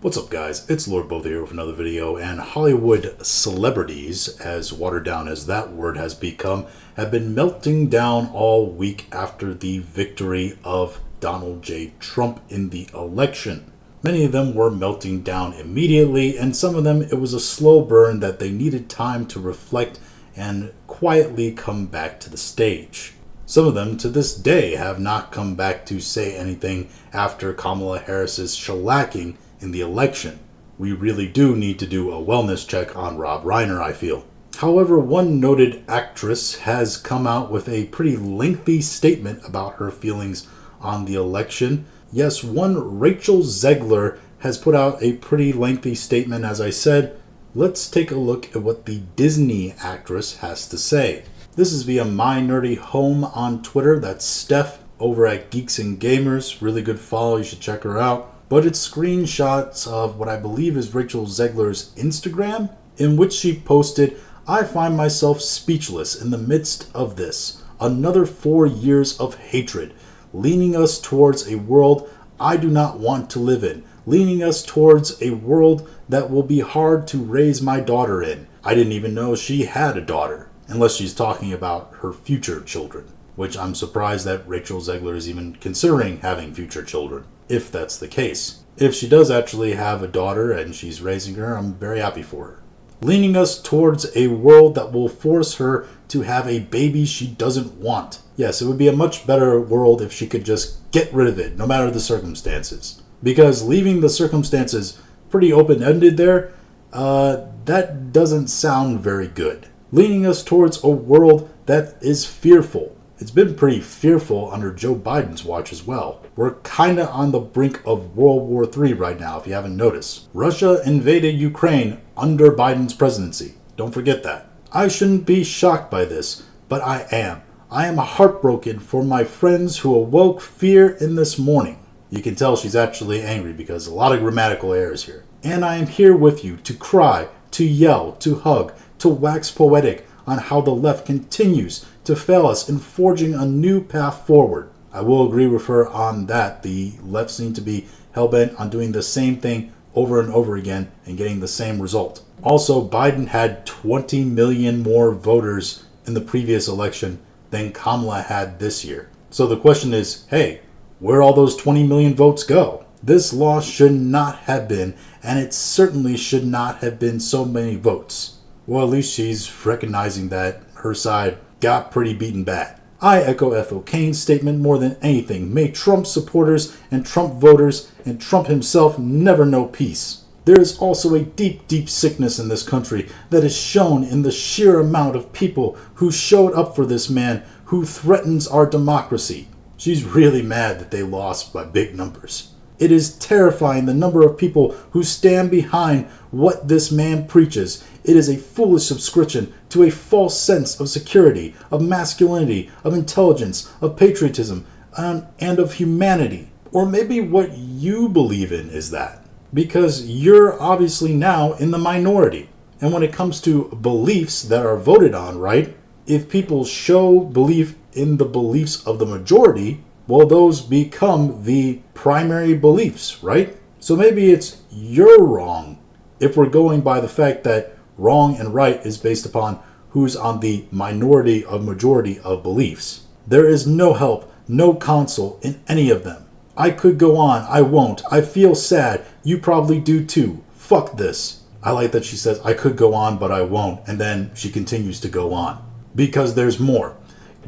What's up, guys? It's Lord Both here with another video, and Hollywood celebrities, as watered down as that word has become, have been melting down all week after the victory of Donald J. Trump in the election. Many of them were melting down immediately, and some of them it was a slow burn that they needed time to reflect and quietly come back to the stage. Some of them to this day have not come back to say anything after Kamala Harris's shellacking in the election. We really do need to do a wellness check on Rob Reiner, I feel. However, one noted actress has come out with a pretty lengthy statement about her feelings on the election. Yes, one Rachel Zegler has put out a pretty lengthy statement, as I said. Let's take a look at what the Disney actress has to say. This is via My Nerdy Home on Twitter. That's Steph over at Geeks and Gamers. Really good follow. You should check her out. But it's screenshots of what I believe is Rachel Zegler's Instagram, in which she posted, "I find myself speechless in the midst of this. Another 4 years of hatred, leaning us towards a world I do not want to live in, leaning us towards a world that will be hard to raise my daughter in." I didn't even know she had a daughter, unless she's talking about her future children, which I'm surprised that Rachel Zegler is even considering having future children, if that's the case. If she does actually have a daughter and she's raising her, I'm very happy for her. Leaning us towards a world that will force her to have a baby she doesn't want. Yes, it would be a much better world if she could just get rid of it, no matter the circumstances. Because leaving the circumstances pretty open-ended there, that doesn't sound very good. Leaning us towards a world that is fearful. It's been pretty fearful under Joe Biden's watch as well. We're kinda on the brink of World War III right now, if you haven't noticed. Russia invaded Ukraine under Biden's presidency. Don't forget that. I shouldn't be shocked by this, but I am. I am heartbroken for my friends who awoke fear in this morning. You can tell she's actually angry because a lot of grammatical errors here. And I am here with you to cry, to yell, to hug, to wax poetic on how the left continues to fail us in forging a new path forward. I will agree with her on that. The left seem to be hell-bent on doing the same thing over and over again and getting the same result. Also, Biden had 20 million more voters in the previous election than Kamala had this year. So the question is, hey, where all those 20 million votes go? This loss should not have been, and it certainly should not have been so many votes. Well, at least she's recognizing that her side got pretty beaten bad. I echo Ethel Kane's statement more than anything. May Trump supporters and Trump voters and Trump himself never know peace. There is also a deep, deep sickness in this country that is shown in the sheer amount of people who showed up for this man who threatens our democracy. She's really mad that they lost by big numbers. It is terrifying the number of people who stand behind what this man preaches. It is a foolish subscription to a false sense of security, of masculinity, of intelligence, of patriotism, and of humanity. Or maybe what you believe in is that. Because you're obviously now in the minority. And when it comes to beliefs that are voted on, right? If people show belief in the beliefs of the majority, well, those become the primary beliefs, right? So maybe it's you're wrong if we're going by the fact that wrong and right is based upon who's on the minority of majority of beliefs. There is no help, no console in any of them. I could go on, I won't. I feel sad, you probably do too. Fuck this. I like that she says, I could go on, but I won't. And then she continues to go on. Because there's more.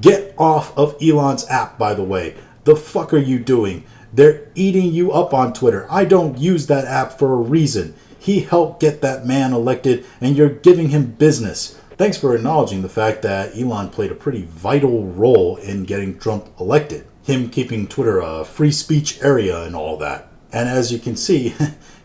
Get off of Elon's app, by the way. The fuck are you doing? They're eating you up on Twitter. I don't use that app for a reason. He helped get that man elected, and you're giving him business. Thanks for acknowledging the fact that Elon played a pretty vital role in getting Trump elected. Him keeping Twitter a free speech area and all that. And as you can see,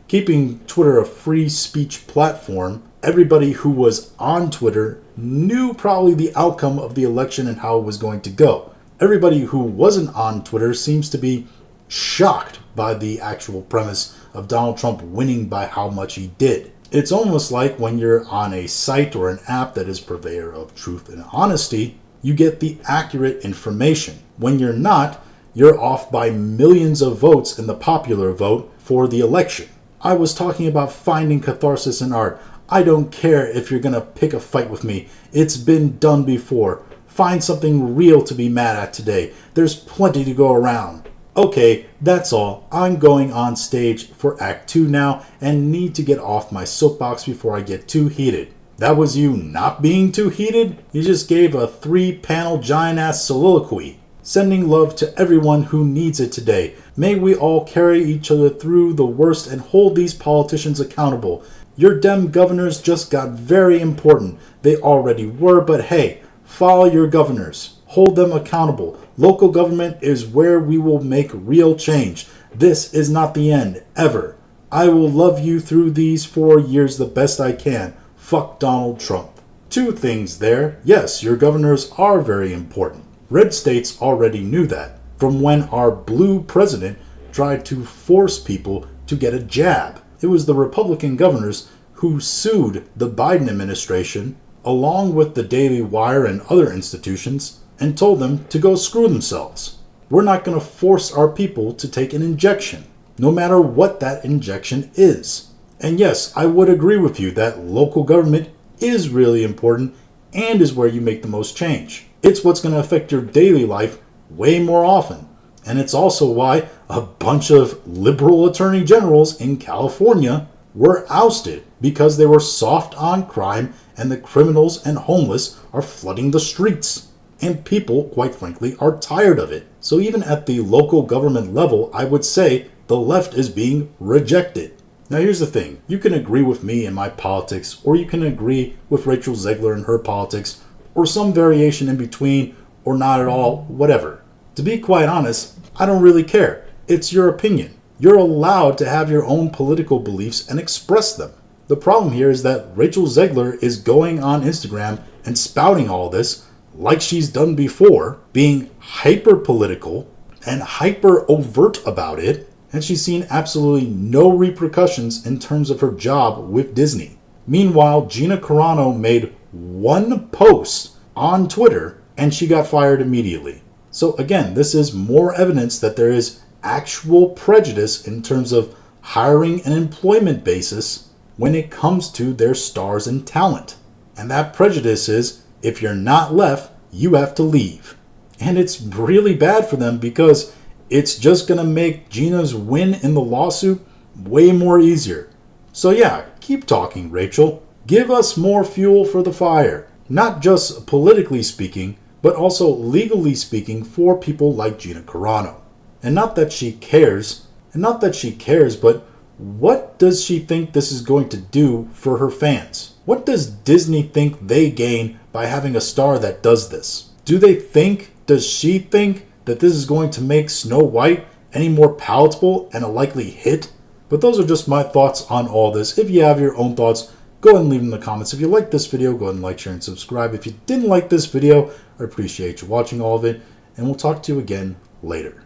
keeping Twitter a free speech platform, everybody who was on Twitter knew probably the outcome of the election and how it was going to go. Everybody who wasn't on Twitter seems to be shocked by the actual premise of Donald Trump winning by how much he did. It's almost like when you're on a site or an app that is purveyor of truth and honesty, you get the accurate information. When you're not, you're off by millions of votes in the popular vote for the election. I was talking about finding catharsis in art. I don't care if you're gonna pick a fight with me. It's been done before. Find something real to be mad at today. There's plenty to go around. Okay, that's all. I'm going on stage for Act 2 now and need to get off my soapbox before I get too heated. That was you not being too heated? You just gave a 3-panel giant-ass soliloquy. Sending love to everyone who needs it today. May we all carry each other through the worst and hold these politicians accountable. Your Dem governors just got very important. They already were, but hey, follow your governors. Hold them accountable. Local government is where we will make real change. This is not the end, ever. I will love you through these 4 years the best I can. Fuck Donald Trump. 2 things there. Yes, your governors are very important. Red states already knew that from when our blue president tried to force people to get a jab. It was the Republican governors who sued the Biden administration along with the Daily Wire and other institutions and told them to go screw themselves. We're not going to force our people to take an injection, no matter what that injection is. And yes, I would agree with you that local government is really important and is where you make the most change. It's what's going to affect your daily life way more often. And it's also why a bunch of liberal attorney generals in California were ousted because they were soft on crime and the criminals and homeless are flooding the streets. And people, quite frankly, are tired of it. So even at the local government level, I would say the left is being rejected. Now here's the thing. You can agree with me and my politics, or you can agree with Rachel Zegler and her politics, or some variation in between, or not at all, whatever. To be quite honest, I don't really care. It's your opinion. You're allowed to have your own political beliefs and express them. The problem here is that Rachel Zegler is going on Instagram and spouting all this like she's done before, being hyper political and hyper overt about it, and she's seen absolutely no repercussions in terms of her job with Disney. Meanwhile, Gina Carano made one post on Twitter and she got fired immediately. So again, this is more evidence that there is actual prejudice in terms of hiring an employment basis when it comes to their stars and talent. And that prejudice is, if you're not left, you have to leave. And it's really bad for them because it's just going to make Gina's win in the lawsuit way more easier. So yeah, keep talking, Rachel. Give us more fuel for the fire. Not just politically speaking, but also legally speaking for people like Gina Carano. And not that she cares, but what does she think this is going to do for her fans? What does Disney think they gain by having a star that does this? Does she think that this is going to make Snow White any more palatable and a likely hit? But those are just my thoughts on all this. If you have your own thoughts, go ahead and leave them in the comments. If you liked this video, go ahead and like, share, and subscribe. If you didn't like this video, I appreciate you watching all of it, and we'll talk to you again later.